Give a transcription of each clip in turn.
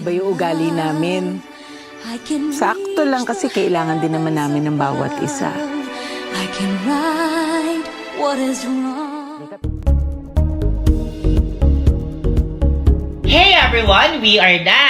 iba yung ugali namin. Sakto lang kasi kailangan din naman namin ng bawat isa. I can right what is wrong. Hey everyone, we are the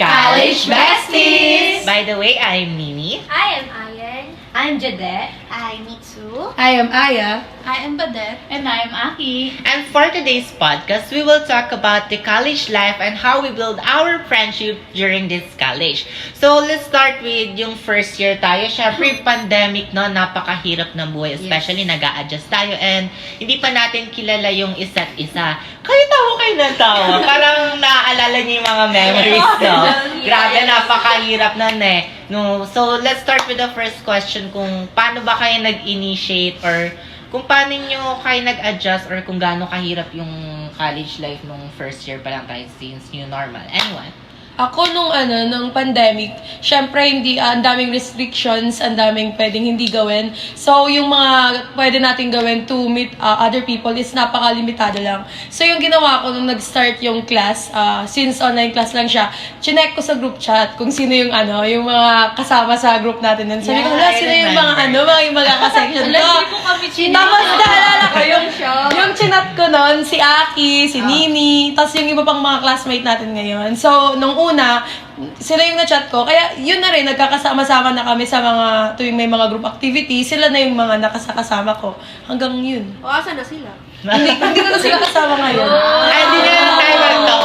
College Besties! By the way, I'm Mimi. I am Ayan. I'm Jade. I'm Mitsu. I am Aya. I am Badet. And I am Aki. And for today's podcast, we will talk about the college life and how we build our friendship during this college. So, let's start with yung first year tayo. Syempre, pandemic, no? Napakahirap ng buhay. Especially, nag-a-adjust tayo and hindi pa natin kilala yung isa't isa. Kayo ng tawa. Parang naaalala niyo yung mga memories, no? Grabe, napakahirap nun eh. No, so, let's start with the first question kung paano ba kayo nag-initiate or kung paano nyo kayo nag-adjust or kung gaano kahirap yung college life nung first year pa lang tayo since new normal. Anyone? Ako nung pandemic, syempre hindi, ang daming restrictions, ang daming pwedeng hindi gawin. So, yung mga pwede natin gawin to meet other people is napakalimitado lang. So, yung ginawa ko nung nag-start yung class, since online class lang siya, chinek ko sa group chat kung sino yung yung mga kasama sa group natin. And sabi ko, sino yung mga yung magkakasection ko. Tapos naalala ko, yung chinat ko nun, si Aki, si Nini, tapos yung iba pang mga classmate natin ngayon. So, nung una, sila yung na-chat ko. Kaya yun na rin, nagkakasama-sama na kami sa mga, tuwing may mga group activity, sila na yung mga nakasakasama ko. Hanggang yun. O, asa na sila? Hindi ko na sila kasama ngayon. Ay, hindi na lang tayo to.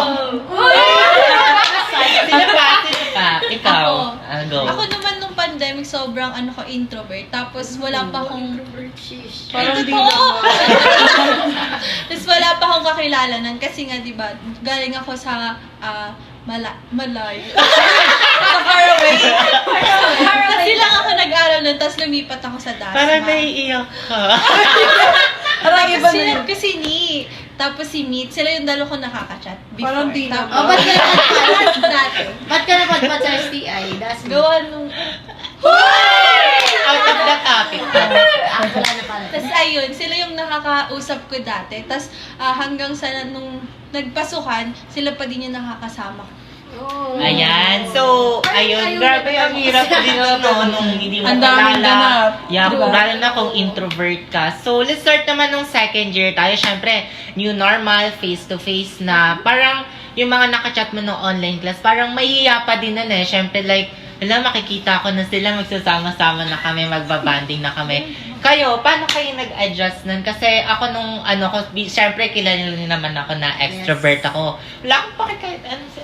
Sino pa? Ikaw. Go. Ako naman nung pandemic, sobrang introvert. Tapos wala pa akong... Parang di Tapos wala pa akong kakilala nun. Kasi nga, di ba, galing ako sa malayo. far away. Kasi lang ako nag-aral nun, tapos lumipat ako sa Dasma. Parang naiiyak ka. Parang iba na Sila yun. ko si Ni, tapos si Meet, sila yung dalawa ko nakaka-chat before. Parang di na. O, ba't ka napadpad? Dati. Ba't ka napadpad sa STI? That's me. Gawa nung... Out of the topic. Wala na pala. Tapos ayun, sila yung nakakausap ko dati. Tapos hanggang sa nung nagpasukan, sila pa din yung nakakasama ko. Ayan. So, ayun. Grabe, ang hirap din nung hindi mo Ang daming kilala. ganap. Yeah, Diba? lalo na kung introvert ka. So, let's start naman nung second year tayo. Siyempre, new normal, face-to-face na. Parang, yung mga nakachat mo nung online class, parang mahihiya pa din na eh. Siyempre, like, makikita ko na sila, magsasama-sama na kami, magbabanding na kami. Kayo, paano kayo nag-adjust nun? Kasi ako nung, syempre, kilala niyo naman ako na extrovert ako. Wala akong kahit ano sa...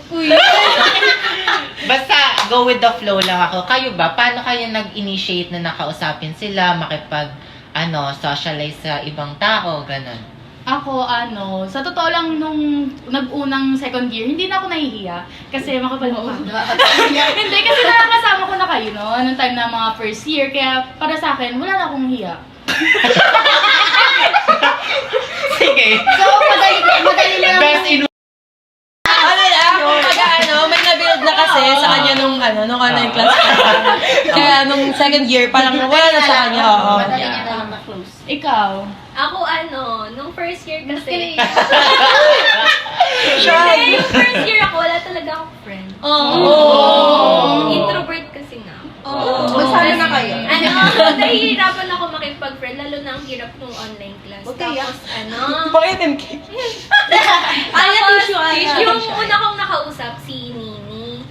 Basta, go with the flow lang ako. Kayo ba? Paano kayo nag-initiate na nakausapin sila, socialize sa ibang tao, ganun? Ako, sa totoo lang, nung nag-unang second year, hindi na ako nahihiya. Kasi makapal mo. Hindi, kasi nakakasama ko na kayo, no? Anong time na mga first year. Kaya, para sa akin, wala na akong hiya. Sige. So, madali lang. Best in... May na-build na kasi sa kanya nung online class. Kaya nung second year, parang wala na sa kanya. Oo. Madali niya lang ma-close. Ikaw? Ako nung first year kasi, Shy. yung first year ako, wala talaga akong friend. Introvert kasi nga. Magsama na kayo. Nahihirapan ako makipag-friend, lalo na ang hirap nung online class. Tapos, Bakit MK? tapos, yung una kong nakausap, si Nini.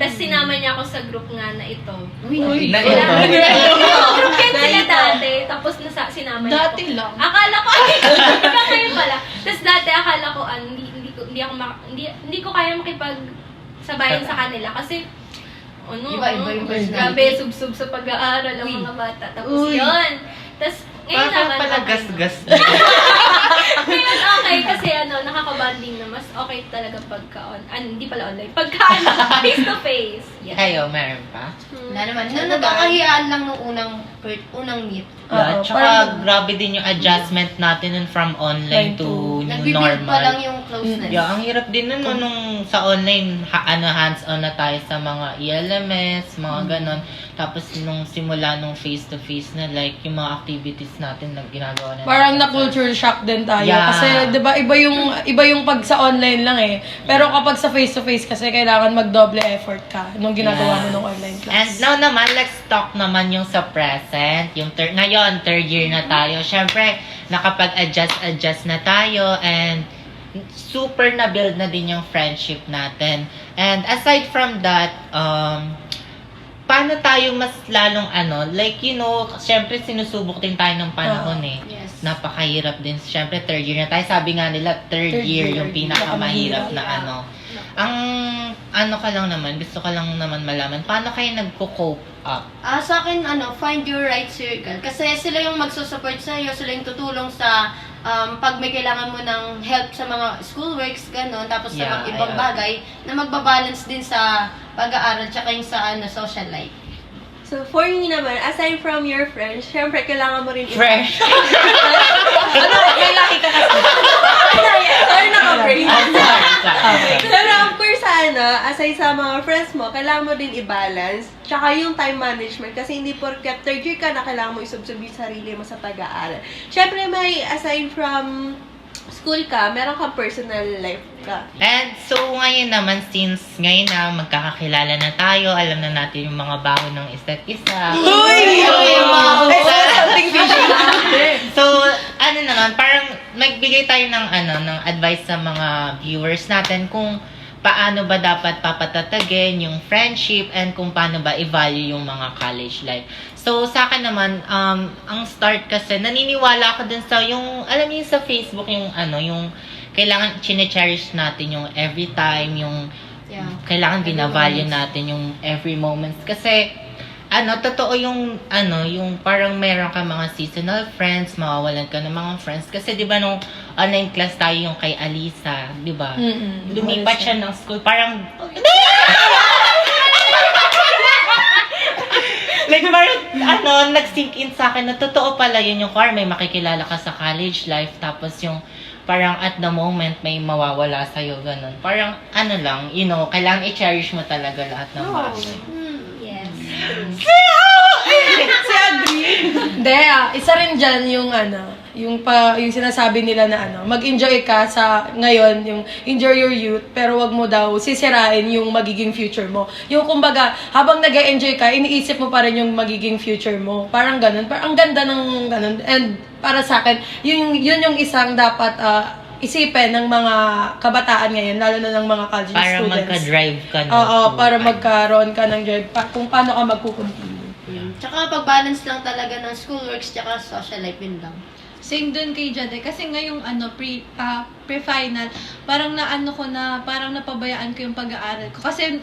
Tapos sinama niya ako sa group nga na ito. Na ito. Group yan sila dati, tapos sinama niya Dati ako. lang. Akala ko, hanggang ngayon pala. Tapos dati akala ko, hindi ko kaya makipagsabayan sa kanila kasi Iba-iba yung personality. grabe, sub-sub sa pag-aaral ang mga bata. Tapos yun. Tapos ngayon Parang naman, pala okay. gas-gas. Ngayon okay kasi nakaka-bonding na mas okay talaga hindi pala online, face-to-face. Yeah. Kayo, meron pa? Wala naman. Nung nagkakahiyaan lang nung unang meet. Yeah, Oo, tsaka grabe din yung adjustment natin nun from online to yung Nagbi-build pa lang normal. yung closeness. Yeah, ang hirap din nun no, nung sa online, hands-on na tayo sa mga ELMS, mga ganon. Tapos nung simula nung face-to-face na like, yung mga activities natin na ginagawa na Parang natin. na-culture shock din tayo. Yeah. Kasi, di ba, iba yung pag sa online lang eh. Pero kapag sa face-to-face kasi, kailangan mag-double effort ka nung ginagawa mo nung online class. And now naman, let's talk naman yung sa present. Yung ngayon, third year na tayo. Siyempre, nakapag-adjust na tayo and super na-build na din yung friendship natin. And aside from that, paano tayo mas lalong like, syempre sinusubok din tayo ng panahon Yes. Napakahirap din. Syempre, third year na tayo. Sabi nga nila, third year yung pinakamahirap na Ang ka lang naman, gusto ka lang naman malaman, paano kayo nagko-cope up? Sa akin, find your right circle. Kasi sila yung magsusupport sa'yo, sila yung tutulong sa pag may kailangan mo ng help sa mga schoolworks, gano'n, tapos sa mga ibang bagay, na magbabalance din sa pag-aaral, tsaka yung sa social life. So, for me naman, aside from your friends, syempre, kailangan mo rin Fresh! May laki ka kasi. Sorry, naka-break. Sorry. Pero of course, aside sa mga friends mo, kailangan mo din i-balance. Tsaka yung time management. Kasi hindi porket third year ka na kailangan mo isubsob yung sarili mo sa pag-aaral. Syempre, may aside from school ka, meron kang personal life ka. And so, ngayon naman, since ngayon na magkakakilala na tayo, alam na natin yung mga bago ng isa't isa. Uy! Something fishy. So, naman, parang magbigay tayo ng ng advice sa mga viewers natin kung paano ba dapat papatatagin yung friendship and kung paano ba i-value yung mga college life. So, sa akin naman, ang start kasi, naniniwala ako dun sa yung, alam niyo sa Facebook, yung yung kailangan chine-cherish natin yung every time, yung kailangan binavalue natin yung every moment. Kasi, totoo yung, yung parang meron ka mga seasonal friends, mawawalan ka ng mga friends. Kasi, di ba, nung online class tayo yung kay Alisa, di ba? Lumipat siya ng school, parang, like, parang, nag-sink in sa akin na totoo pala yun yung may makikilala ka sa college life, tapos yung, parang at the moment, may mawawala sa'yo, ganun. Parang, lang, kailangan i-cherish mo talaga lahat ng bagay. Yes. Si Adri. Hindi, isa rin dyan yung yung sinasabi nila na mag-enjoy ka sa ngayon, yung enjoy your youth, pero wag mo daw sisirain yung magiging future mo. Yung kumbaga, habang nag-enjoy ka, iniisip mo pa rin yung magiging future mo. Parang ganun. Parang ang ganda ng ganun. And para sa akin, yun yung isang dapat isipin ng mga kabataan ngayon, lalo na ng mga college para students. Para magka-drive ka. Oo, para magkaroon ka ng drive. Kung paano ka magkukontinue. Tsaka pag-balance lang talaga ng schoolworks tsaka social life, yun lang. Same dun kay Jade. Kasi ngayong pre-final, parang parang napabayaan ko yung pag-aaral ko. Kasi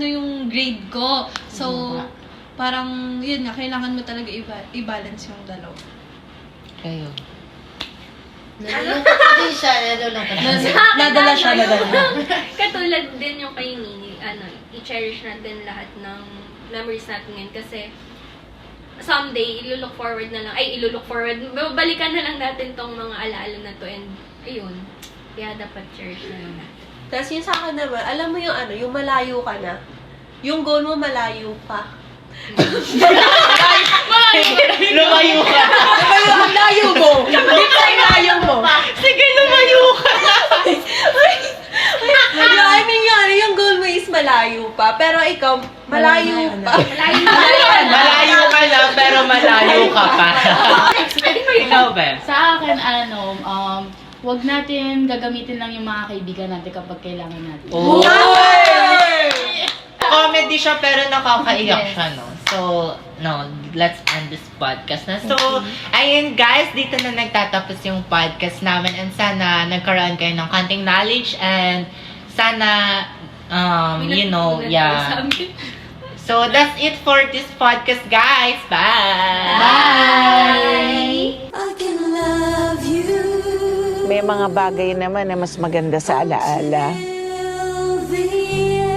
yung grade ko. So, parang, yun nga, kailangan mo talaga i-balance yung dalawa. Kayo. Nalulungkot din siya, Nadala siya. Katulad din yung kay Nini, i-cherish natin lahat ng memories natin ngayon. Kasi, someday, iluluck forward, balikan na lang natin tong mga alaala na to, and ayun, kaya dapat cherish na lang natin. Tapos yung sa akin naman, alam mo yung yung malayo ka na. Yung goal mo malayo pa. Lumayo ka. Ang layo mo! Hindi pa yung layo mo! Sige, lumayo ka. I mean, yung goal mo is malayo pa. Pero ikaw, malayo pa. Malayo ka na, pero malayo ka pa. Ikaw, Beth? Sa akin, wag natin gagamitin lang yung mga kaibigan natin kapag kailangan natin. Oh. Comedy siya, pero nakakaiyak siya, no? So, let's end this podcast na. So, ayun guys, dito na nagtatapos yung podcast namin, and sana nagkaroon kayo ng konting knowledge, and sana, So, that's it for this podcast, guys. Bye! I can love you. May mga bagay naman na mas maganda sa alaala. Till the end.